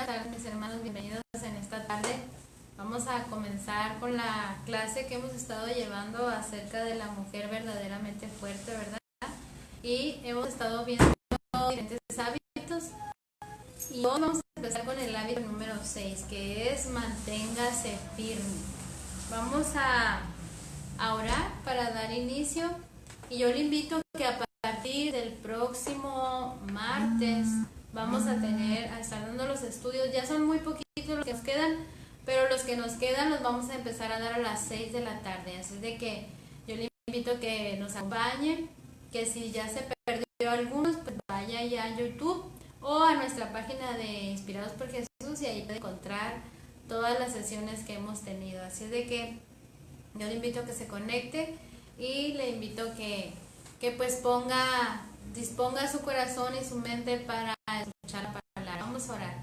Buenas tardes, mis hermanos, bienvenidos en esta tarde. Vamos a comenzar con la clase que hemos estado llevando acerca de la mujer verdaderamente fuerte, ¿verdad? Y hemos estado viendo diferentes hábitos. Y hoy vamos a empezar con el hábito número 6, que es manténgase firme. Vamos a orar para dar inicio. Y yo le invito a que a partir del próximo martes vamos a estar dando los estudios. Ya son muy poquitos los que nos quedan, pero los que nos quedan los vamos a empezar a dar a las 6 de la tarde. Así de que yo le invito a que nos acompañe, que si ya se perdió algunos, pues vaya ya a YouTube o a nuestra página de Inspirados por Jesús y ahí puede encontrar todas las sesiones que hemos tenido. Así de que yo le invito a que se conecte y le invito que pues disponga su corazón y su mente para escuchar la palabra. Vamos a orar.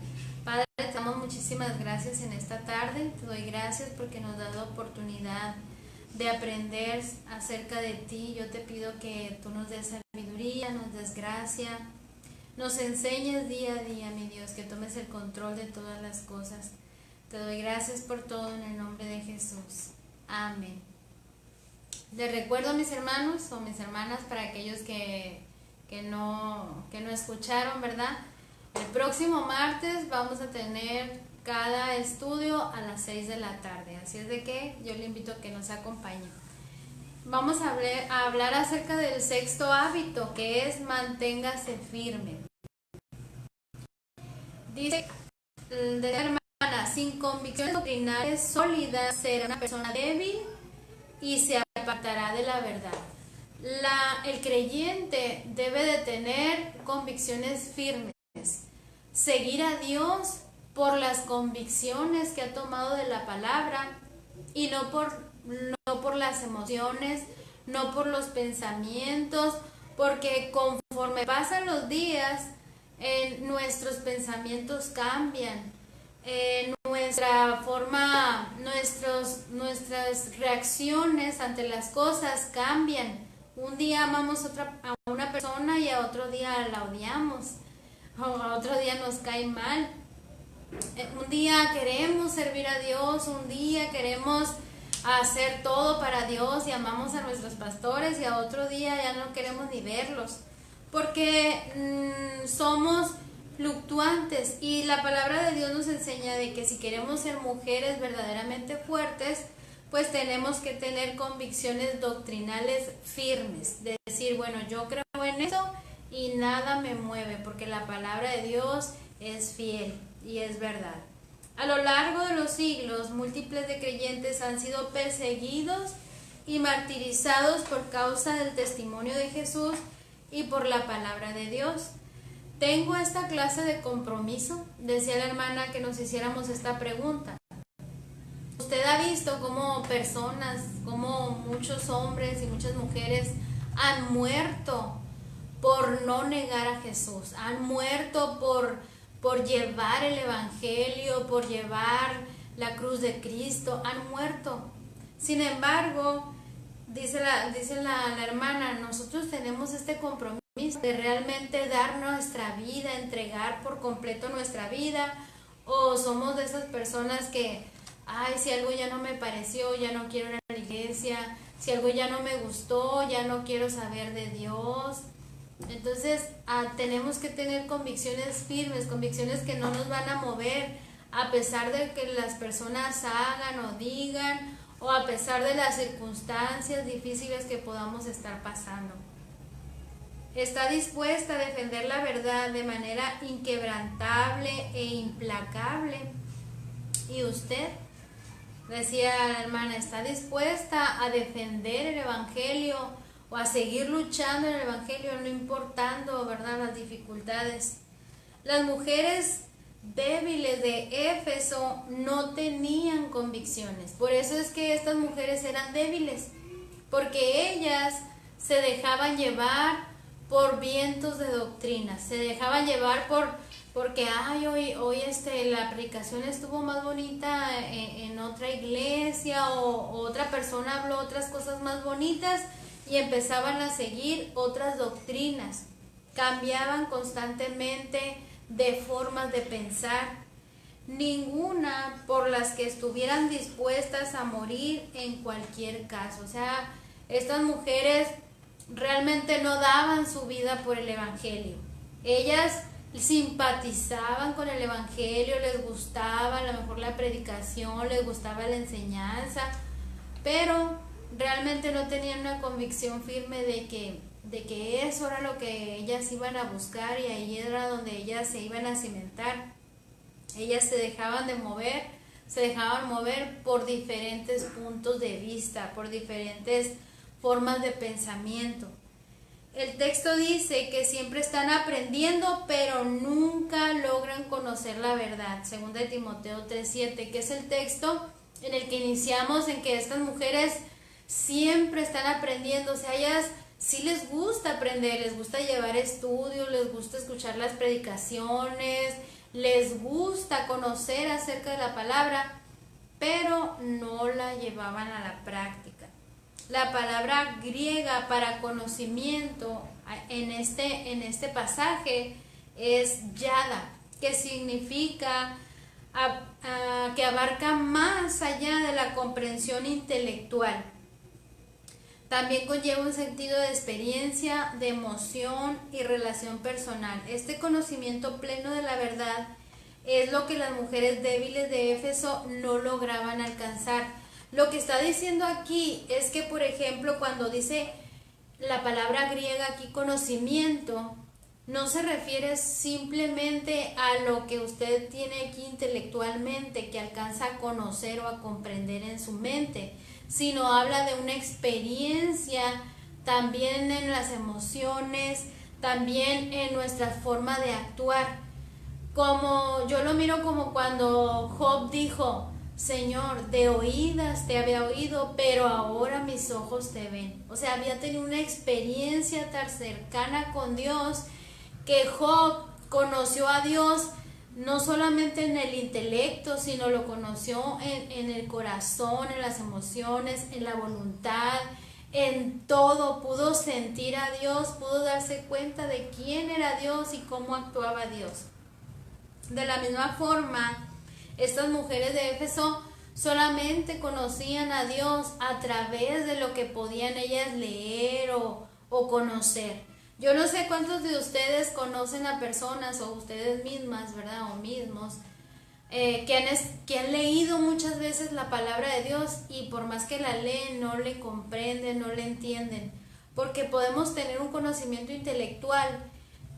Padre, te damos muchísimas gracias en esta tarde. Te doy gracias porque nos has dado oportunidad de aprender acerca de ti. Yo te pido que tú nos des sabiduría, nos des gracia, nos enseñes día a día, mi Dios, que tomes el control de todas las cosas. Te doy gracias por todo en el nombre de Jesús. Amén. Les recuerdo, mis hermanos o mis hermanas, para aquellos que no escucharon, ¿verdad? El próximo martes vamos a tener cada estudio a las 6 de la tarde. Así es de que yo le invito a que nos acompañe. Vamos a hablar acerca del sexto hábito, que es manténgase firme. Dice de la hermana, sin convicciones doctrinales sólidas será una persona débil y se apartará de la verdad. El creyente debe de tener convicciones firmes, seguir a Dios por las convicciones que ha tomado de la palabra y no por las emociones, no por los pensamientos, porque conforme pasan los días, nuestros pensamientos cambian. Nuestra forma, nuestras reacciones ante las cosas cambian. Un día amamos a una persona y a otro día la odiamos, o a otro día nos cae mal. Un día queremos servir a Dios, un día queremos hacer todo para Dios y amamos a nuestros pastores, y a otro día ya no queremos ni verlos, porque somos fluctuantes, y la palabra de Dios nos enseña de que si queremos ser mujeres verdaderamente fuertes, pues tenemos que tener convicciones doctrinales firmes, de decir, bueno, yo creo en eso y nada me mueve, porque la palabra de Dios es fiel y es verdad. A lo largo de los siglos, múltiples de creyentes han sido perseguidos y martirizados por causa del testimonio de Jesús y por la palabra de Dios. Tengo esta clase de compromiso, decía la hermana, que nos hiciéramos esta pregunta. Usted ha visto cómo personas, cómo muchos hombres y muchas mujeres han muerto por no negar a Jesús, han muerto por llevar el evangelio, por llevar la cruz de Cristo, han muerto. Sin embargo, dice la hermana, nosotros tenemos este compromiso de realmente dar nuestra vida, entregar por completo nuestra vida, o somos de esas personas que, si algo ya no me pareció, ya no quiero ir a la iglesia, si algo ya no me gustó, ya no quiero saber de Dios. Entonces tenemos que tener convicciones firmes, convicciones que no nos van a mover, a pesar de que las personas hagan o digan, o a pesar de las circunstancias difíciles que podamos estar pasando. Está dispuesta a defender la verdad de manera inquebrantable e implacable. ¿Y usted? Decía la hermana, ¿está dispuesta a defender el evangelio o a seguir luchando en el evangelio, no importando, ¿verdad?, las dificultades? Las mujeres débiles de Éfeso no tenían convicciones. Por eso es que estas mujeres eran débiles, porque ellas se dejaban llevar por vientos de doctrina, se dejaban llevar porque hoy la predicación estuvo más bonita en otra iglesia, o otra persona habló otras cosas más bonitas, y empezaban a seguir otras doctrinas. Cambiaban constantemente de formas de pensar, ninguna por las que estuvieran dispuestas a morir en cualquier caso. O sea, estas mujeres realmente no daban su vida por el evangelio. Ellas simpatizaban con el evangelio, les gustaba a lo mejor la predicación, les gustaba la enseñanza, pero realmente no tenían una convicción firme de que eso era lo que ellas iban a buscar, y ahí era donde ellas se iban a cimentar. Ellas se dejaban mover por diferentes puntos de vista, por diferentes formas de pensamiento. El texto dice que siempre están aprendiendo, pero nunca logran conocer la verdad. Segunda de Timoteo 3:7, que es el texto en el que iniciamos, en que estas mujeres siempre están aprendiendo. O sea, ellas sí les gusta aprender, les gusta llevar estudios, les gusta escuchar las predicaciones, les gusta conocer acerca de la palabra, pero no la llevaban a la práctica. La palabra griega para conocimiento en este pasaje es yada, que significa que abarca más allá de la comprensión intelectual. También conlleva un sentido de experiencia, de emoción y relación personal. Este conocimiento pleno de la verdad es lo que las mujeres débiles de Éfeso no lograban alcanzar. Lo que está diciendo aquí es que, por ejemplo, cuando dice la palabra griega aquí conocimiento, no se refiere simplemente a lo que usted tiene aquí intelectualmente, que alcanza a conocer o a comprender en su mente, sino habla de una experiencia también en las emociones, también en nuestra forma de actuar. Como yo lo miro como cuando Job dijo: Señor, de oídas te había oído, pero ahora mis ojos te ven. O sea, había tenido una experiencia tan cercana con Dios, que Job conoció a Dios no solamente en el intelecto, sino lo conoció en el corazón, en las emociones, en la voluntad, en todo. Pudo sentir a Dios, pudo darse cuenta de quién era Dios y cómo actuaba Dios. De la misma forma, estas mujeres de Éfeso solamente conocían a Dios a través de lo que podían ellas leer o conocer. Yo no sé cuántos de ustedes conocen a personas, o ustedes mismas, ¿verdad? O mismos, que han leído muchas veces la palabra de Dios, y por más que la leen, no le comprenden, no le entienden. Porque podemos tener un conocimiento intelectual,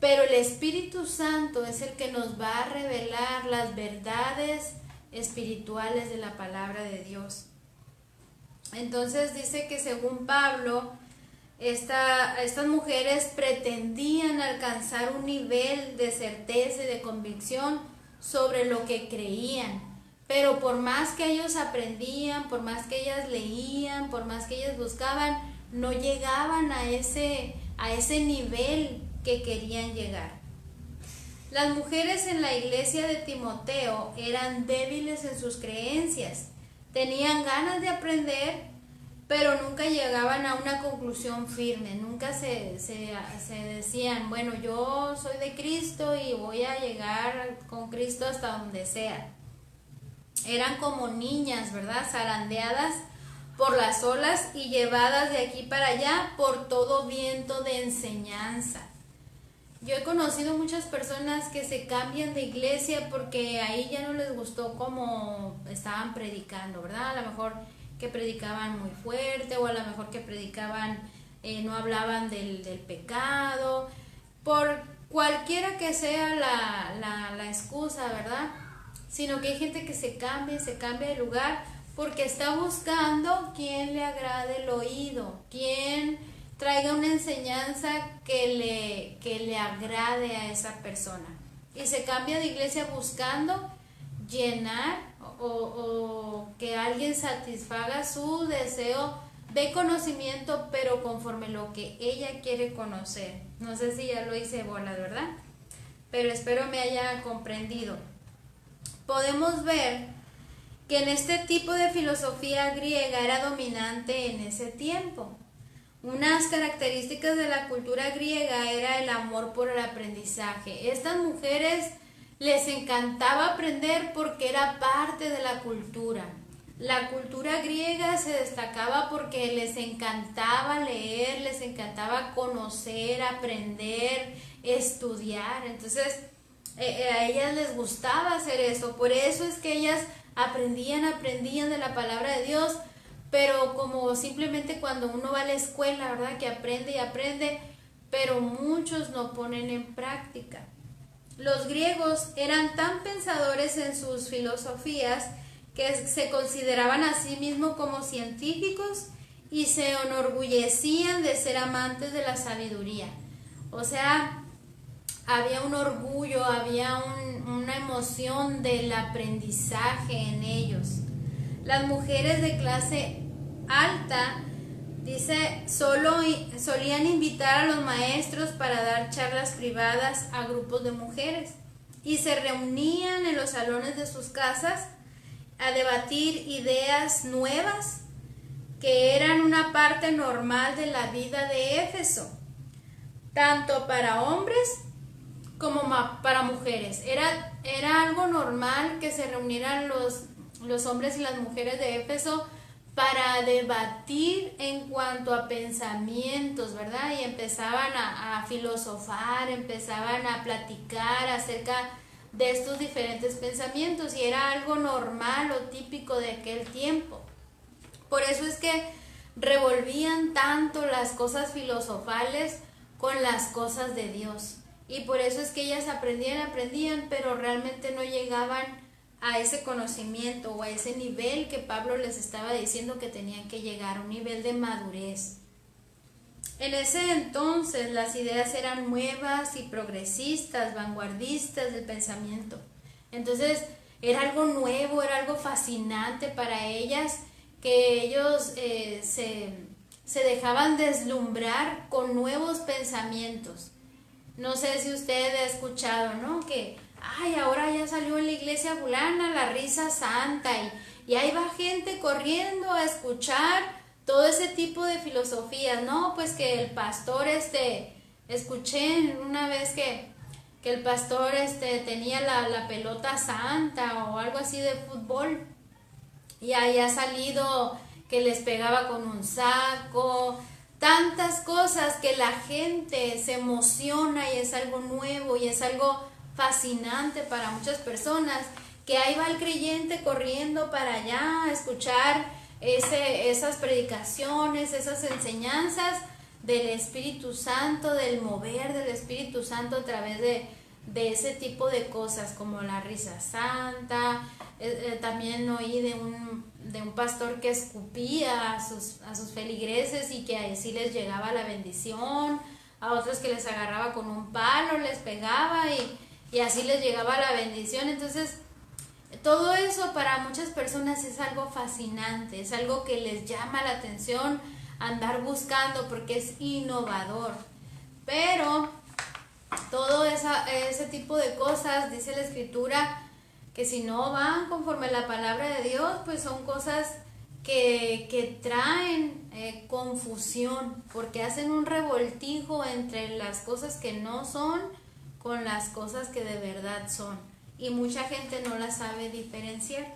pero el Espíritu Santo es el que nos va a revelar las verdades espirituales de la palabra de Dios. Entonces dice que, según Pablo, estas mujeres pretendían alcanzar un nivel de certeza y de convicción sobre lo que creían, pero por más que ellos aprendían, por más que ellas leían, por más que ellas buscaban, no llegaban a ese nivel que querían llegar. Las mujeres en la iglesia de Timoteo eran débiles en sus creencias, tenían ganas de aprender, pero nunca llegaban a una conclusión firme. Nunca se decían: bueno, yo soy de Cristo y voy a llegar con Cristo hasta donde sea. Eran como niñas, ¿verdad? Zarandeadas por las olas y llevadas de aquí para allá por todo viento de enseñanza. Yo he conocido muchas personas que se cambian de iglesia porque ahí ya no les gustó cómo estaban predicando, ¿verdad? A lo mejor que predicaban muy fuerte, o a lo mejor que predicaban, no hablaban del pecado, por cualquiera que sea la excusa, ¿verdad? Sino que hay gente que se cambia de lugar porque está buscando quien le agrade el oído, quien traiga una enseñanza que le agrade a esa persona. Y se cambia de iglesia buscando llenar o que alguien satisfaga su deseo de conocimiento, pero conforme lo que ella quiere conocer. No sé si ya lo hice bola, ¿verdad? Pero espero me haya comprendido. Podemos ver que en este tipo de filosofía griega era dominante en ese tiempo. Unas características de la cultura griega era el amor por el aprendizaje. Estas mujeres les encantaba aprender porque era parte de la cultura. La cultura griega se destacaba porque les encantaba leer, les encantaba conocer, aprender, estudiar. Entonces, a ellas les gustaba hacer eso. Por eso es que ellas aprendían de la palabra de Dios. Pero como simplemente cuando uno va a la escuela, ¿verdad? Que aprende y aprende, pero muchos no ponen en práctica. Los griegos eran tan pensadores en sus filosofías que se consideraban a sí mismos como científicos y se enorgullecían de ser amantes de la sabiduría. O sea, había un orgullo, había una emoción del aprendizaje en ellos. Las mujeres de clase alta, dice, solían invitar a los maestros para dar charlas privadas a grupos de mujeres y se reunían en los salones de sus casas a debatir ideas nuevas que eran una parte normal de la vida de Éfeso, tanto para hombres como para mujeres. Era algo normal que se reunieran los hombres y las mujeres de Éfeso para debatir en cuanto a pensamientos, ¿verdad? Y empezaban a filosofar, empezaban a platicar acerca de estos diferentes pensamientos y era algo normal o típico de aquel tiempo. Por eso es que revolvían tanto las cosas filosofales con las cosas de Dios. Y por eso es que ellas aprendían, pero realmente no llegaban a ese conocimiento o a ese nivel que Pablo les estaba diciendo que tenían que llegar, un nivel de madurez. En ese entonces las ideas eran nuevas y progresistas, vanguardistas del pensamiento. Entonces era algo nuevo, era algo fascinante para ellas, que ellos se dejaban deslumbrar con nuevos pensamientos. No sé si usted ha escuchado, ¿no? Que, ahora ya salió en la iglesia fulana la risa santa y ahí va gente corriendo a escuchar todo ese tipo de filosofías, ¿no? Pues que el pastor, escuché una vez que el pastor tenía la pelota santa o algo así de fútbol y ahí ha salido que les pegaba con un saco, tantas cosas que la gente se emociona y es algo nuevo y es algo fascinante para muchas personas, que ahí va el creyente corriendo para allá a escuchar esas predicaciones, esas enseñanzas del Espíritu Santo, del mover del Espíritu Santo a través de ese tipo de cosas como la risa santa. También oí de un pastor que escupía a sus feligreses y que así les llegaba la bendición, a otros que les agarraba con un palo, les pegaba y así les llegaba la bendición. Entonces todo eso para muchas personas es algo fascinante, es algo que les llama la atención andar buscando porque es innovador. Pero todo ese tipo de cosas, dice la Escritura, que si no van conforme a la palabra de Dios, pues son cosas que traen confusión, porque hacen un revoltijo entre las cosas que no son con las cosas que de verdad son. Y mucha gente no las sabe diferenciar.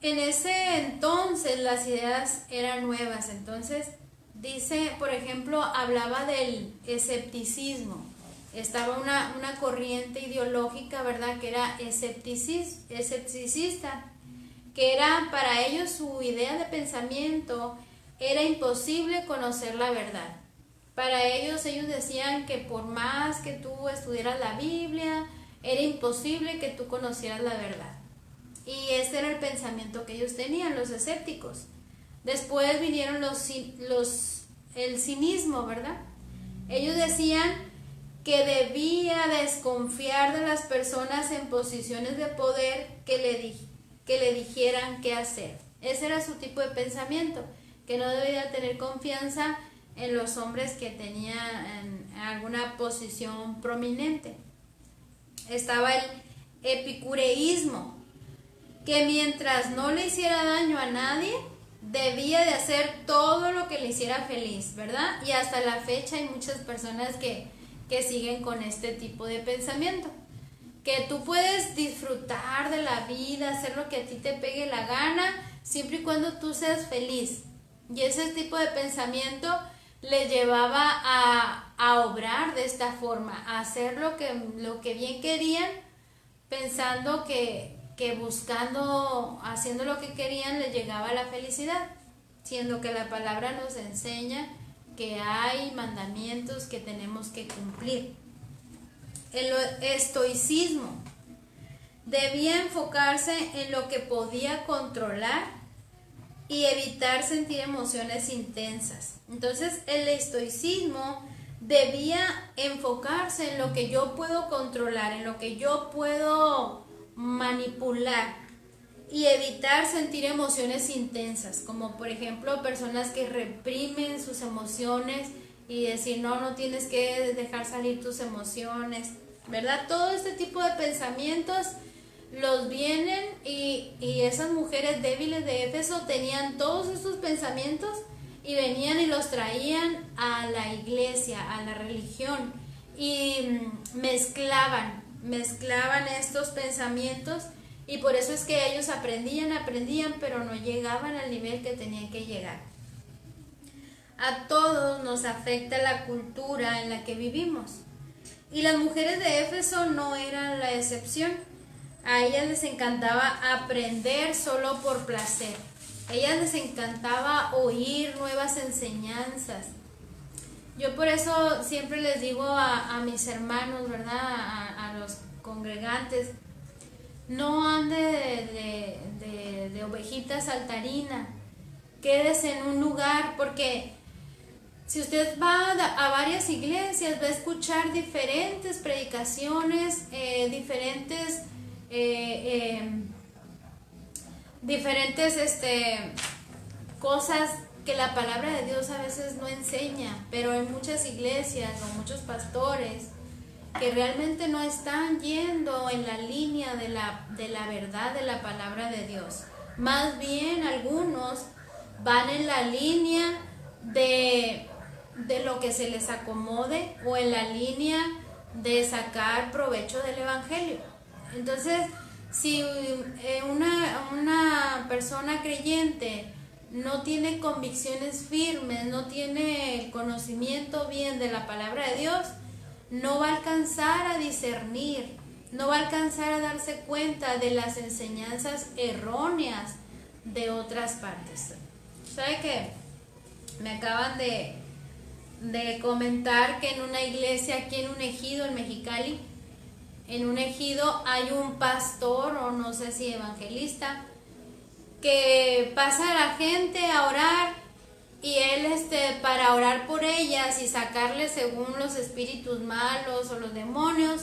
En ese entonces las ideas eran nuevas, entonces dice, por ejemplo, hablaba del escepticismo. Estaba una corriente ideológica, ¿verdad?, que era escepticista, que era para ellos su idea de pensamiento, era imposible conocer la verdad. Para ellos decían que por más que tú estudiaras la Biblia, era imposible que tú conocieras la verdad. Y ese era el pensamiento que ellos tenían, los escépticos. Después vinieron el cinismo, ¿verdad? Ellos decían que debía desconfiar de las personas en posiciones de poder que le dijeran qué hacer. Ese era su tipo de pensamiento, que no debía tener confianza en los hombres que tenían alguna posición prominente. Estaba el epicureísmo, que mientras no le hiciera daño a nadie, debía de hacer todo lo que le hiciera feliz, ¿verdad? Y hasta la fecha hay muchas personas que siguen con este tipo de pensamiento. que tú puedes disfrutar de la vida, hacer lo que a ti te pegue la gana, siempre y cuando tú seas feliz. Y ese tipo de pensamiento le llevaba a obrar de esta forma, a hacer lo que bien querían, pensando que buscando, haciendo lo que querían, les llegaba la felicidad, siendo que la palabra nos enseña que hay mandamientos que tenemos que cumplir. El estoicismo debía enfocarse en lo que podía controlar y evitar sentir emociones intensas. Entonces, el estoicismo debía enfocarse en lo que yo puedo controlar, en lo que yo puedo manipular y evitar sentir emociones intensas, como por ejemplo personas que reprimen sus emociones y decir no tienes que dejar salir tus emociones, ¿verdad? Todo este tipo de pensamientos los vienen y esas mujeres débiles de Éfeso tenían todos estos pensamientos y venían y los traían a la iglesia, a la religión, y mezclaban estos pensamientos, y por eso es que ellos aprendían, pero no llegaban al nivel que tenían que llegar. A todos nos afecta la cultura en la que vivimos, y las mujeres de Éfeso no eran la excepción. A ellas les encantaba aprender solo por placer. A ellas les encantaba oír nuevas enseñanzas. Yo por eso siempre les digo a mis hermanos, ¿verdad? A los congregantes, no ande de ovejita saltarina. Quédese en un lugar, porque si usted va a varias iglesias, va a escuchar diferentes predicaciones, diferentes cosas que la palabra de Dios a veces no enseña, pero hay muchas iglesias o muchos pastores que realmente no están yendo en la línea de la verdad de la palabra de Dios. Más bien algunos van en la línea de lo que se les acomode, o en la línea de sacar provecho del evangelio. Entonces, si una persona creyente no tiene convicciones firmes, no tiene conocimiento bien de la palabra de Dios, no va a alcanzar a discernir, no va a alcanzar a darse cuenta de las enseñanzas erróneas de otras partes. ¿Sabe qué? Me acaban de comentar que en una iglesia aquí en un ejido, en Mexicali, en un ejido hay un pastor, o no sé si evangelista, que pasa a la gente a orar, y él para orar por ellas y sacarles según los espíritus malos o los demonios,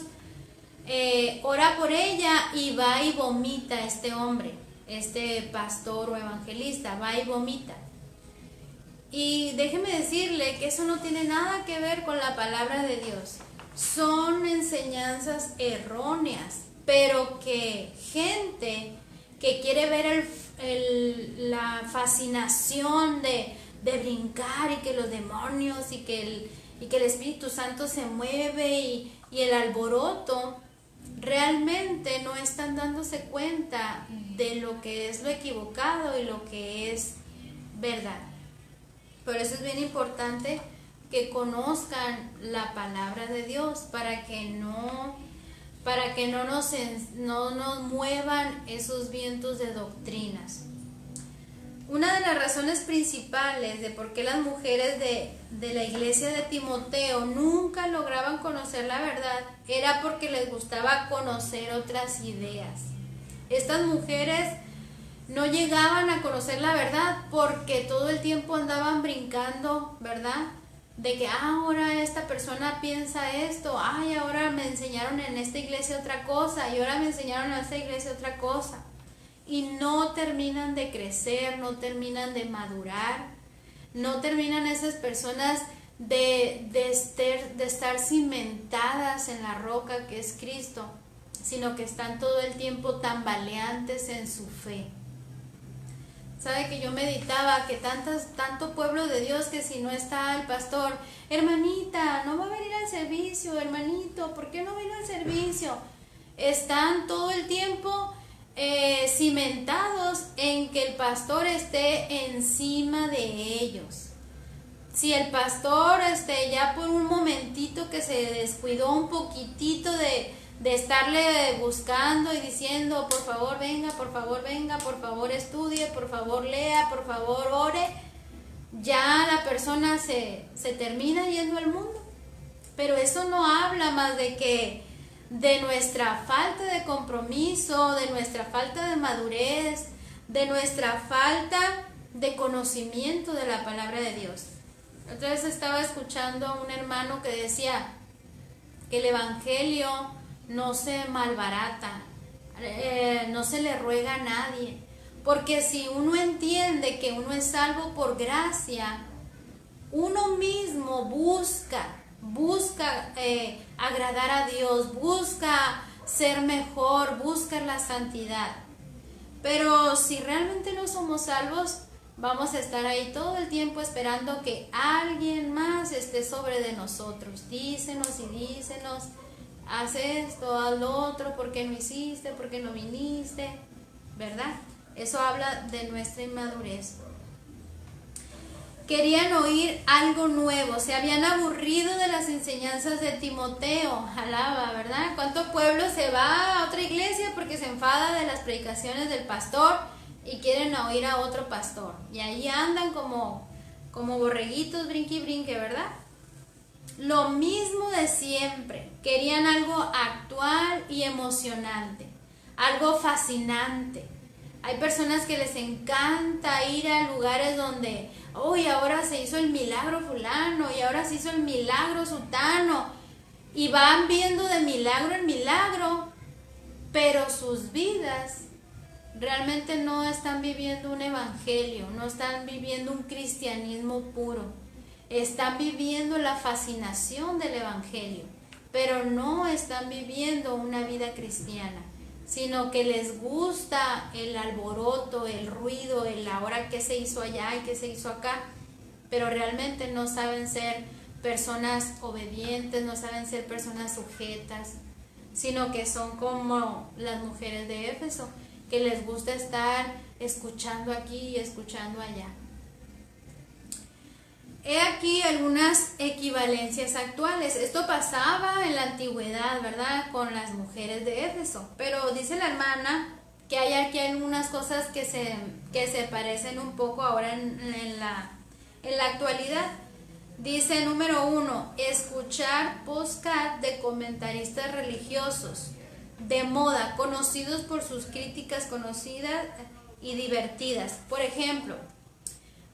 ora por ella y va y vomita este hombre, este pastor o evangelista, va y vomita. Y déjeme decirle que eso no tiene nada que ver con la palabra de Dios. Son enseñanzas erróneas, pero que gente que quiere ver la fascinación de brincar, y que los demonios y que el Espíritu Santo se mueve y el alboroto, realmente no están dándose cuenta de lo que es lo equivocado y lo que es verdad. Por eso es bien importante que conozcan la palabra de Dios, para que no nos muevan esos vientos de doctrinas. Una de las razones principales de por qué las mujeres de la iglesia de Timoteo nunca lograban conocer la verdad era porque les gustaba conocer otras ideas. Estas mujeres no llegaban a conocer la verdad porque todo el tiempo andaban brincando, ¿verdad? De que ahora esta persona piensa esto, ahora me enseñaron en esta iglesia otra cosa, y ahora me enseñaron en esta iglesia otra cosa. Y no terminan de crecer, no terminan de madurar, no terminan esas personas de estar cimentadas en la roca que es Cristo, sino que están todo el tiempo tambaleantes en su fe. Sabe que yo meditaba que tanto pueblo de Dios, que si no está el pastor, hermanita, no va a venir al servicio, hermanito, ¿por qué no vino al servicio? están todo el tiempo cimentados en que el pastor esté encima de ellos. Si el pastor ya por un momentito que se descuidó un poquitito de estarle buscando y diciendo, por favor venga, por favor venga, por favor estudie, por favor lea, por favor ore, ya la persona se termina yendo al mundo. Pero eso no habla más de nuestra falta de compromiso, de nuestra falta de madurez, de nuestra falta de conocimiento de la palabra de Dios. Otra vez estaba escuchando a un hermano que decía que el evangelio no se malbarata, no se le ruega a nadie, porque si uno entiende que uno es salvo por gracia, uno mismo busca agradar a Dios, busca ser mejor, busca la santidad. Pero si realmente no somos salvos, vamos a estar ahí todo el tiempo esperando que alguien más esté sobre de nosotros. Dícenos y dícenos, haz esto, haz lo otro, ¿por qué no hiciste? ¿Por qué no viniste? ¿Verdad? Eso habla de nuestra inmadurez. Querían oír algo nuevo, se habían aburrido de las enseñanzas de Timoteo, alaba, ¿verdad? ¿Cuánto pueblo se va a otra iglesia porque se enfada de las predicaciones del pastor y quieren oír a otro pastor? Y ahí andan como borreguitos, brinque y brinque, ¿verdad? Lo mismo de siempre, querían algo actual y emocionante, algo fascinante. Hay personas que les encanta ir a lugares donde, y ahora se hizo el milagro fulano, y ahora se hizo el milagro sutano, y van viendo de milagro en milagro, pero sus vidas realmente no están viviendo un evangelio, no están viviendo un cristianismo puro, están viviendo la fascinación del evangelio, pero no están viviendo una vida cristiana, sino que les gusta el alboroto, el ruido, el ahora qué se hizo allá y qué se hizo acá, pero realmente no saben ser personas obedientes, no saben ser personas sujetas, sino que son como las mujeres de Éfeso, que les gusta estar escuchando aquí y escuchando allá. He aquí algunas equivalencias actuales. Esto pasaba en la antigüedad, ¿verdad? Con las mujeres de Éfeso. Pero dice la hermana que hay aquí algunas cosas que se parecen un poco ahora en la actualidad. Dice, número 1, escuchar podcast de comentaristas religiosos de moda, conocidos por sus críticas conocidas y divertidas. Por ejemplo,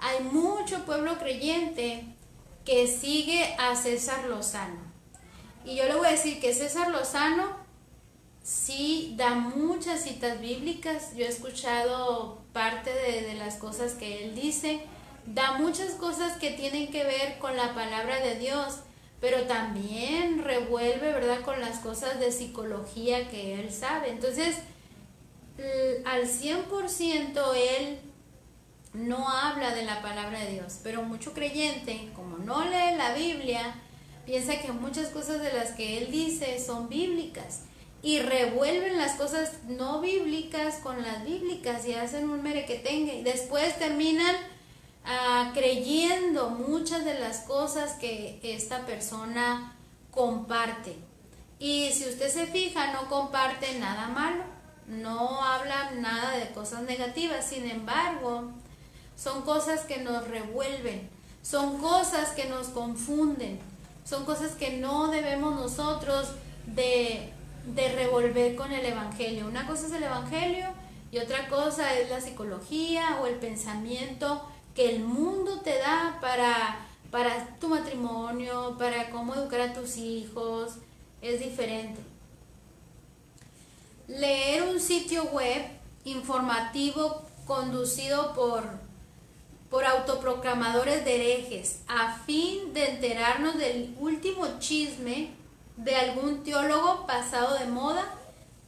hay mucho pueblo creyente que sigue a César Lozano. Y yo le voy a decir que César Lozano sí da muchas citas bíblicas. Yo he escuchado parte de las cosas que él dice. Da muchas cosas que tienen que ver con la palabra de Dios, pero también revuelve, ¿verdad?, con las cosas de psicología que él sabe. Entonces, al 100% él no habla de la palabra de Dios, pero mucho creyente, como no lee la Biblia, piensa que muchas cosas de las que él dice son bíblicas y revuelven las cosas no bíblicas con las bíblicas y hacen un merequetengue y después terminan creyendo muchas de las cosas que esta persona comparte. Y si usted se fija, no comparte nada malo, no habla nada de cosas negativas. Sin embargo, son cosas que nos revuelven, son cosas que nos confunden, son cosas que no debemos nosotros de revolver con el evangelio. Una cosa es el evangelio y otra cosa es la psicología o el pensamiento que el mundo te da para tu matrimonio, para cómo educar a tus hijos. Es diferente. Leer un sitio web informativo conducido por autoproclamadores de herejes a fin de enterarnos del último chisme de algún teólogo pasado de moda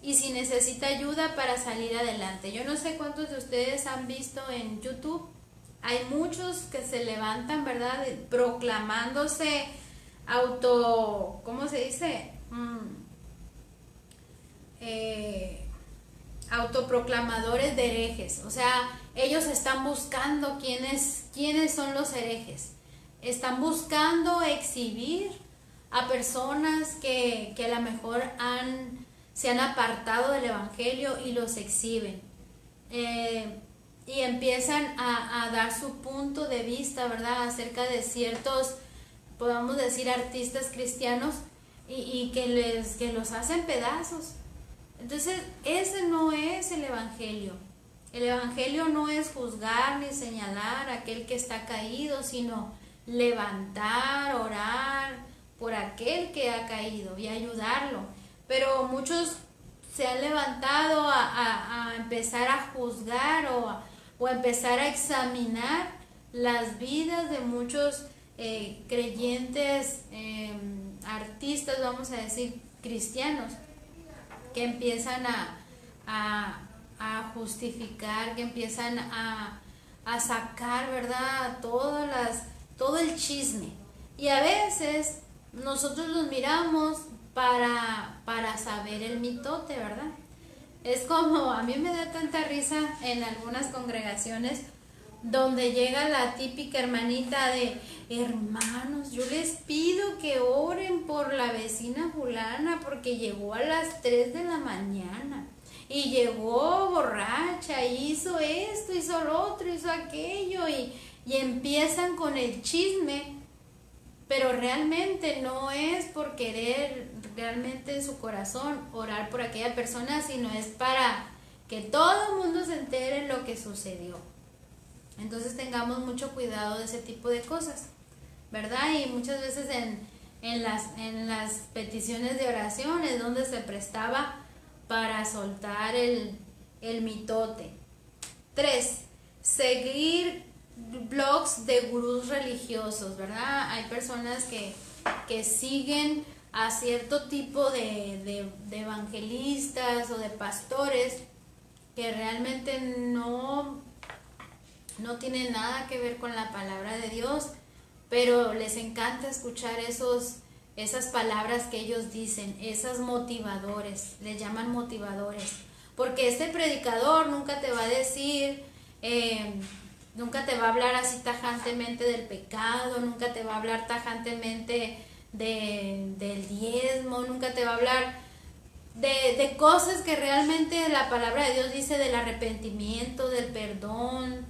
y si necesita ayuda para salir adelante. Yo no sé cuántos de ustedes han visto en YouTube. Hay muchos que se levantan, ¿verdad?, proclamándose ¿cómo se dice? autoproclamadores de herejes. O sea, ellos están buscando quiénes son los herejes. Están buscando exhibir a personas que a lo mejor se han apartado del evangelio y los exhiben. Y empiezan a dar su punto de vista, ¿verdad?, acerca de ciertos, podemos decir, artistas cristianos, y que los hacen pedazos. Entonces, ese no es el evangelio. El evangelio no es juzgar ni señalar a aquel que está caído, sino levantar, orar por aquel que ha caído y ayudarlo. Pero muchos se han levantado a empezar a juzgar o a empezar a examinar las vidas de muchos creyentes, artistas, vamos a decir, cristianos, que empiezan a justificar, que empiezan a sacar, ¿verdad?, todo el chisme. Y a veces nosotros los miramos para saber el mitote, ¿verdad? Es como, a mí me da tanta risa en algunas congregaciones donde llega la típica hermanita de: hermanos, yo les pido que oren por la vecina fulana porque llegó a las 3 de la mañana y llegó borracha, hizo esto, hizo lo otro, hizo aquello, y empiezan con el chisme, pero realmente no es por querer realmente en su corazón orar por aquella persona, sino es para que todo el mundo se entere lo que sucedió. Entonces tengamos mucho cuidado de ese tipo de cosas, ¿verdad? Y muchas veces en las peticiones de oraciones donde se prestaba para soltar el mitote. 3. Seguir blogs de gurús religiosos, ¿verdad? Hay personas que siguen a cierto tipo de evangelistas o de pastores que realmente no tienen nada que ver con la palabra de Dios, pero les encanta escuchar esas palabras que ellos dicen, esas motivadores, les llaman motivadores, porque este predicador nunca te va a decir, nunca te va a hablar así tajantemente del pecado, nunca te va a hablar tajantemente del diezmo, nunca te va a hablar de cosas que realmente la palabra de Dios dice, del arrepentimiento, del perdón,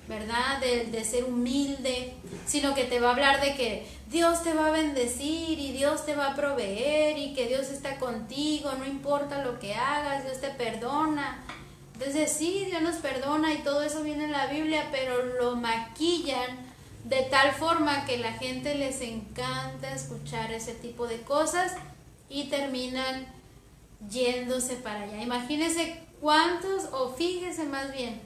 ¿verdad?, de ser humilde, sino que te va a hablar de que Dios te va a bendecir y Dios te va a proveer y que Dios está contigo, no importa lo que hagas, Dios te perdona. Entonces sí, Dios nos perdona y todo eso viene en la Biblia, pero lo maquillan de tal forma que la gente les encanta escuchar ese tipo de cosas y terminan yéndose para allá. Imagínense fíjese más bien,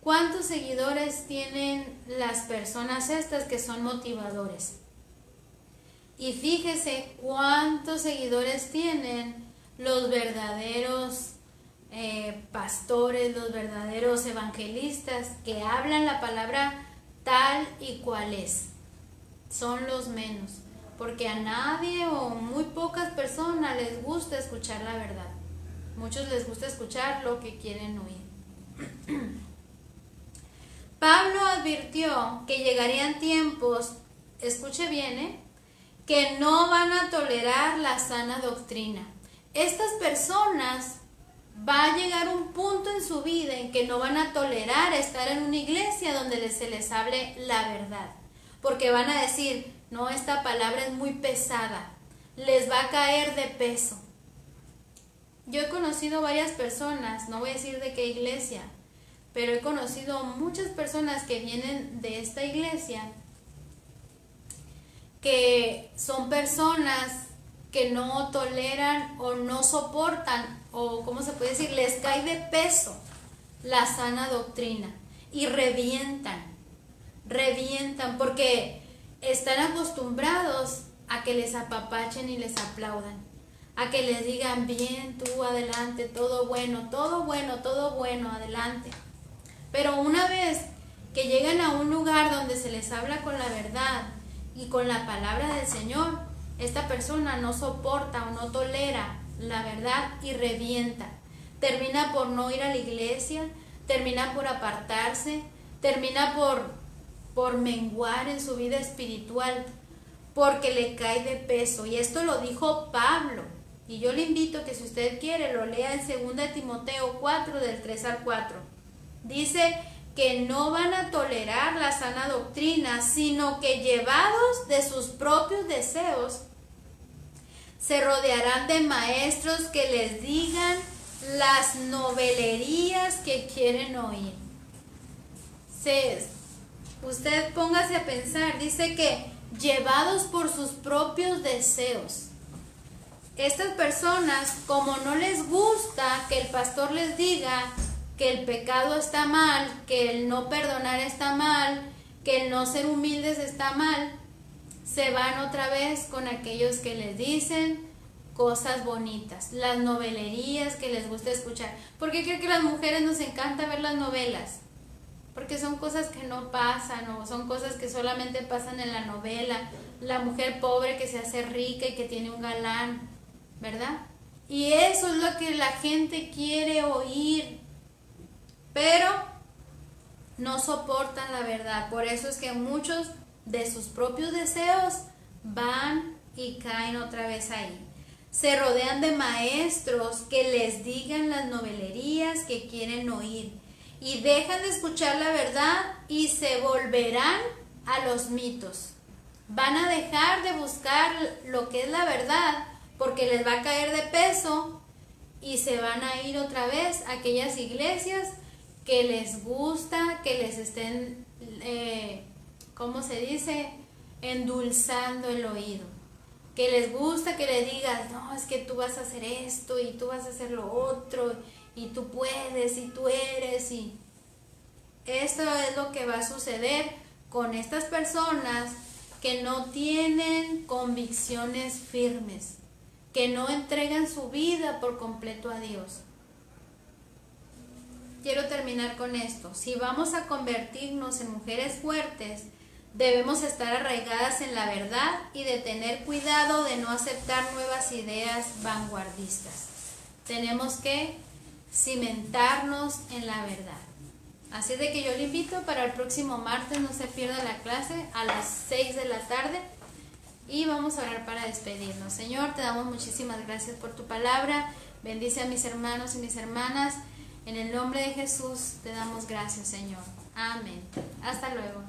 ¿cuántos seguidores tienen las personas estas que son motivadores? Y fíjese cuántos seguidores tienen los verdaderos pastores, los verdaderos evangelistas que hablan la palabra tal y cual es. Son los menos, porque a nadie o muy pocas personas les gusta escuchar la verdad. Muchos les gusta escuchar lo que quieren oír. Pablo advirtió que llegarían tiempos, escuche bien, que no van a tolerar la sana doctrina. Estas personas va a llegar un punto en su vida en que no van a tolerar estar en una iglesia donde se les hable la verdad, porque van a decir, no, esta palabra es muy pesada, les va a caer de peso. Yo he conocido varias personas, no voy a decir de qué iglesia, pero he conocido muchas personas que vienen de esta iglesia, que son personas que no toleran o no soportan, o ¿cómo se puede decir?, les cae de peso la sana doctrina y revientan porque están acostumbrados a que les apapachen y les aplaudan, a que les digan, bien, tú adelante, todo bueno, adelante. Pero una vez que llegan a un lugar donde se les habla con la verdad y con la palabra del Señor, esta persona no soporta o no tolera la verdad y revienta. termina por no ir a la iglesia, termina por apartarse, termina por menguar en su vida espiritual, porque le cae de peso. Y esto lo dijo Pablo. Y yo le invito a que si usted quiere lo lea en 2 Timoteo 4 del 3 al 4. Dice que no van a tolerar la sana doctrina, sino que llevados de sus propios deseos, se rodearán de maestros que les digan las novelerías que quieren oír. Usted póngase a pensar, dice que llevados por sus propios deseos. Estas personas, como no les gusta que el pastor les diga que el pecado está mal, que el no perdonar está mal, que el no ser humildes está mal, se van otra vez con aquellos que les dicen cosas bonitas, las novelerías que les gusta escuchar. ¿Por qué creo que a las mujeres nos encanta ver las novelas? Porque son cosas que no pasan, o son cosas que solamente pasan en la novela. La mujer pobre que se hace rica y que tiene un galán, ¿verdad? Y eso es lo que la gente quiere oír, pero no soportan la verdad. Por eso es que muchos de sus propios deseos van y caen otra vez ahí. Se rodean de maestros que les digan las novelerías que quieren oír, y dejan de escuchar la verdad y se volverán a los mitos. Van a dejar de buscar lo que es la verdad porque les va a caer de peso, y se van a ir otra vez a aquellas iglesias que les gusta, que les estén, ¿cómo se dice? Endulzando el oído. Que les gusta que le digas, no, es que tú vas a hacer esto y tú vas a hacer lo otro, y tú puedes y tú eres. Y esto es lo que va a suceder con estas personas que no tienen convicciones firmes, que no entregan su vida por completo a Dios. Quiero terminar con esto. Si vamos a convertirnos en mujeres fuertes, debemos estar arraigadas en la verdad y de tener cuidado de no aceptar nuevas ideas vanguardistas. Tenemos que cimentarnos en la verdad. Así de que yo le invito para el próximo martes, no se pierda la clase a las 6 de la tarde, y vamos a orar para despedirnos. Señor, te damos muchísimas gracias por tu palabra. Bendice a mis hermanos y mis hermanas. En el nombre de Jesús te damos gracias, Señor. Amén. Hasta luego.